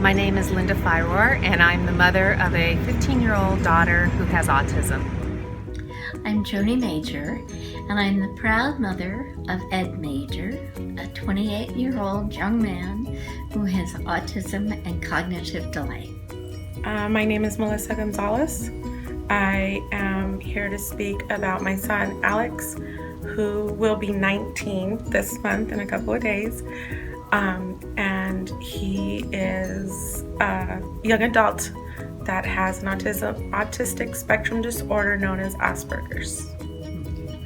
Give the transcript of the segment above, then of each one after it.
My name is Linda Firor, and I'm the mother of a 15-year-old daughter who has autism. I'm Joni Major, and I'm the proud mother of Ed Major, a 28-year-old young man who has autism and cognitive delay. My name is Melissa Gonzalez. I am here to speak about my son Alex, who will be 19 this month in a couple of days. And he is a young adult that has an autistic spectrum disorder known as Asperger's.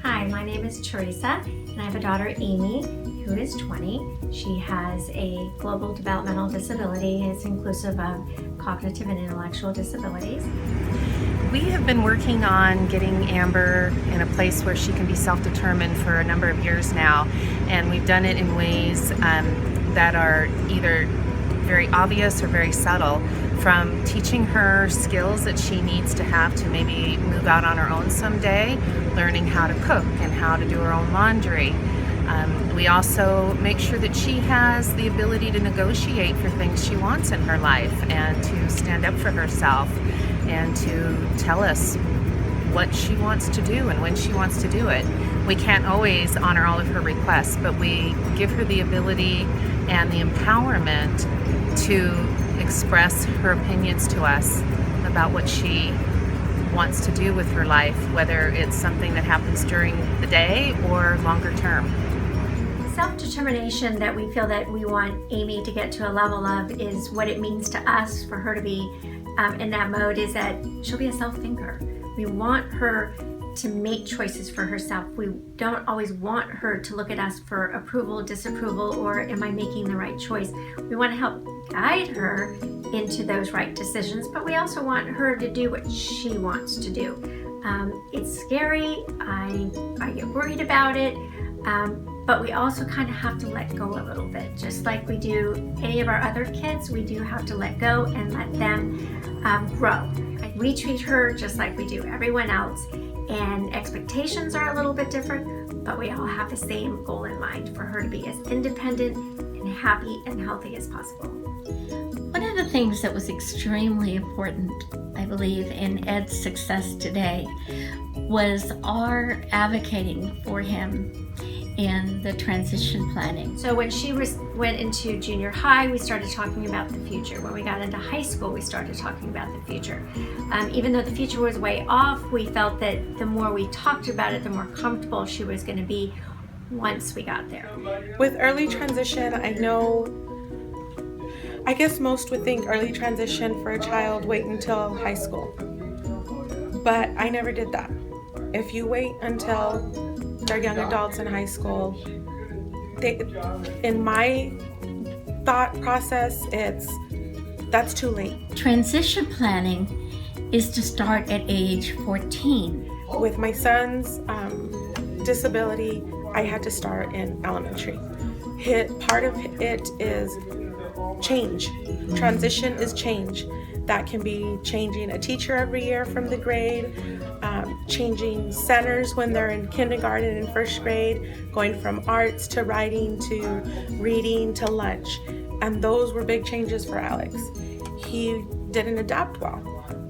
Hi, my name is Teresa, and I have a daughter, Amy, who is 20. She has a global developmental disability. It's inclusive of cognitive and intellectual disabilities. We have been working on getting Amber in a place where she can be self-determined for a number of years now, and we've done it in ways that are either very obvious or very subtle, from teaching her skills that she needs to have to maybe move out on her own someday, learning how to cook and how to do her own laundry. We also make sure that she has the ability to negotiate for things she wants in her life and to stand up for herself and to tell us what she wants to do and when she wants to do it. We can't always honor all of her requests, but we give her the ability and the empowerment to express her opinions to us about what she wants to do with her life, whether it's something that happens during the day or longer term. Self-determination that we feel that we want Amy to get to a level of is what it means to us for her to be in that mode, is that she'll be a self-thinker. We want her to make choices for herself. We don't always want her to look at us for approval, disapproval, or am I making the right choice? We want to help guide her into those right decisions, but we also want her to do what she wants to do. It's scary, I get worried about it, but we also kind of have to let go a little bit. Just like we do any of our other kids, we do have to let go and let them grow. We treat her just like we do everyone else, and expectations are a little bit different, but we all have the same goal in mind, for her to be as independent and happy and healthy as possible. One of the things that was extremely important, I believe, in Ed's success today was our advocating for him in the transition planning. So when she went into junior high, we started talking about the future. When we got into high school, we started talking about the future. Even though the future was way off, we felt that the more we talked about it, the more comfortable she was going to be once we got there. With early transition, I guess most would think early transition for a child wait until high school. But I never did that. If you wait until they're young adults in high school, in my thought process, that's too late. Transition planning is to start at age 14. With my son's disability, I had to start in elementary. Part of it is change. Transition is change. That can be changing a teacher every year from the grade, changing centers when they're in kindergarten and first grade, going from arts to writing to reading to lunch. And those were big changes for Alex. He didn't adapt well.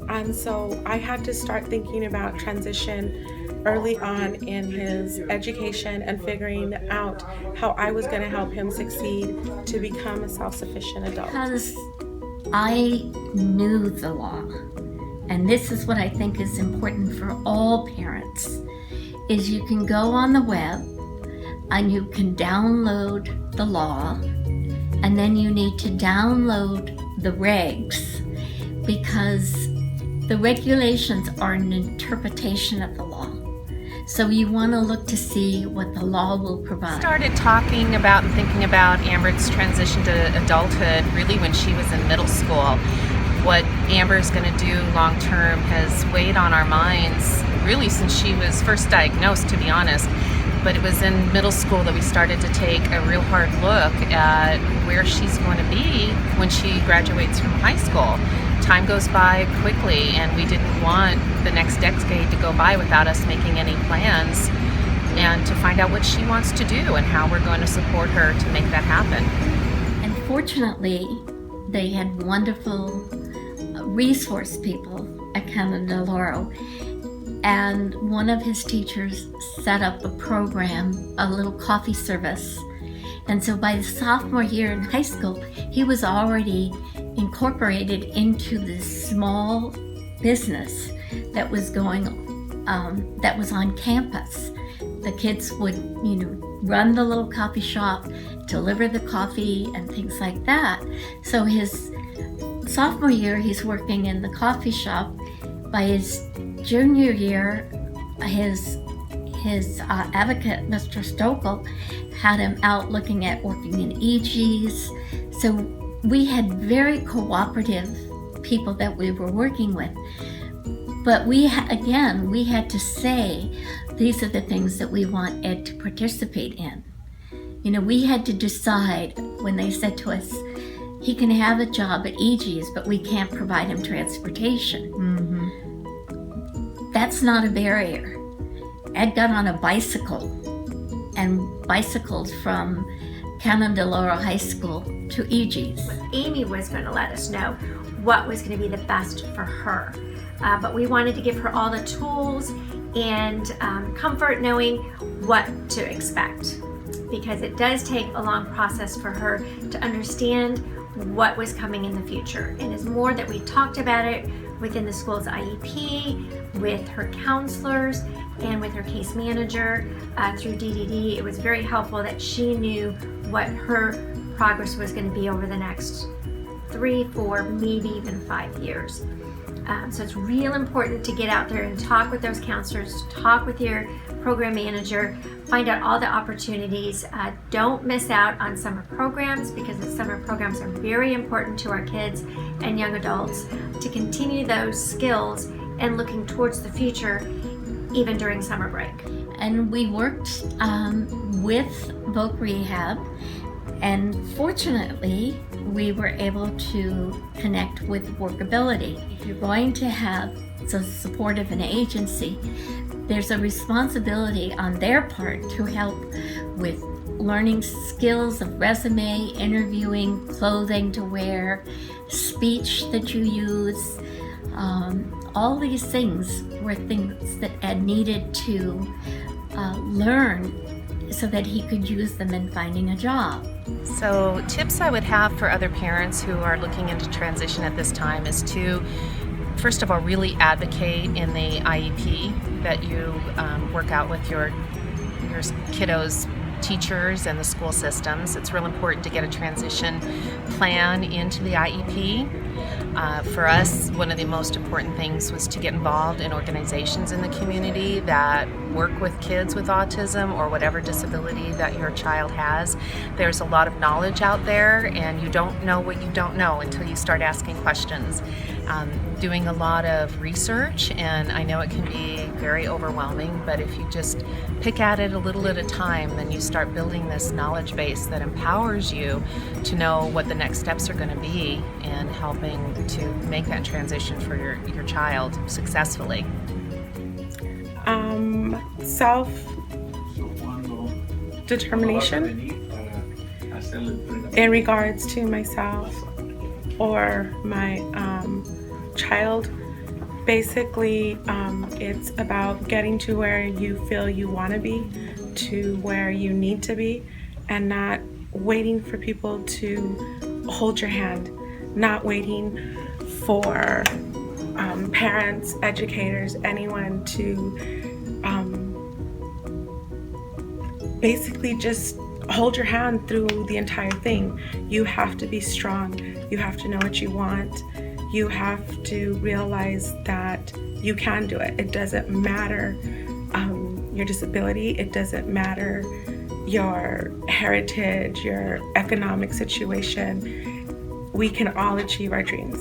And so I had to start thinking about transition early on in his education and figuring out how I was going to help him succeed to become a self-sufficient adult. Because I knew the law, and this is what I think is important for all parents, is you can go on the web and you can download the law, and then you need to download the regs, because the regulations are an interpretation of the law. So you want to look to see what the law will provide. Started talking about and thinking about Amber's transition to adulthood really when she was in middle school. What Amber's going to do long term has weighed on our minds really since she was first diagnosed, to be honest. But it was in middle school that we started to take a real hard look at where she's going to be when she graduates from high school. Time goes by quickly, and we didn't want the next decade to go by without us making any plans and to find out what she wants to do and how we're going to support her to make that happen. And fortunately, they had wonderful resource people at Canada Laurel. And one of his teachers set up a program, a little coffee service. And so by the sophomore year in high school, he was already incorporated into this small business that was that was on campus. The kids would, run the little coffee shop, deliver the coffee and things like that. So his sophomore year, he's working in the coffee shop. By his junior year, his advocate, Mr. Stokel, had him out looking at working in EGs. So we had very cooperative people that we were working with. But we had to say, these are the things that we want Ed to participate in. We had to decide when they said to us, he can have a job at EG's, but we can't provide him transportation. Mm-hmm. That's not a barrier. Ed got on a bicycle and bicycled from Canada Laurel High School to EG's. Amy was going to let us know what was going to be the best for her. But we wanted to give her all the tools and comfort knowing what to expect, because it does take a long process for her to understand what was coming in the future. And it's more that we talked about it within the school's IEP, with her counselors, and with her case manager through DDD. It was very helpful that she knew what her progress was going to be over the next 3, 4, maybe even 5 years. So it's real important to get out there and talk with those counselors, talk with your program manager, find out all the opportunities. Don't miss out on summer programs, because the summer programs are very important to our kids and young adults to continue those skills and looking towards the future even during summer break. And we worked with Voc Rehab, and fortunately we were able to connect with WorkAbiity. If you're going to have the support of an agency, there's a responsibility on their part to help with learning skills of resume, interviewing, clothing to wear, speech that you use. All these things were things that Ed needed to learn so that he could use them in finding a job. So tips I would have for other parents who are looking into transition at this time is to, first of all, really advocate in the IEP that you work out with your kiddos' teachers and the school systems. It's real important to get a transition plan into the IEP. For us, one of the most important things was to get involved in organizations in the community that work with kids with autism or whatever disability that your child has. There's a lot of knowledge out there, and you don't know what you don't know until you start asking questions. Doing a lot of research, and I know it can be very overwhelming, but if you just pick at it a little at a time, then you start building this knowledge base that empowers you to know what the next steps are going to be in helping to make that transition for your child successfully. Self-determination in regards to myself or my child. Basically, it's about getting to where you feel you want to be, to where you need to be, and not waiting for people to hold your hand, not waiting for parents, educators, anyone to basically just hold your hand through the entire thing. You have to be strong. You have to know what you want. You have to realize that you can do it. It doesn't matter your disability. It doesn't matter your heritage, your economic situation. We can all achieve our dreams.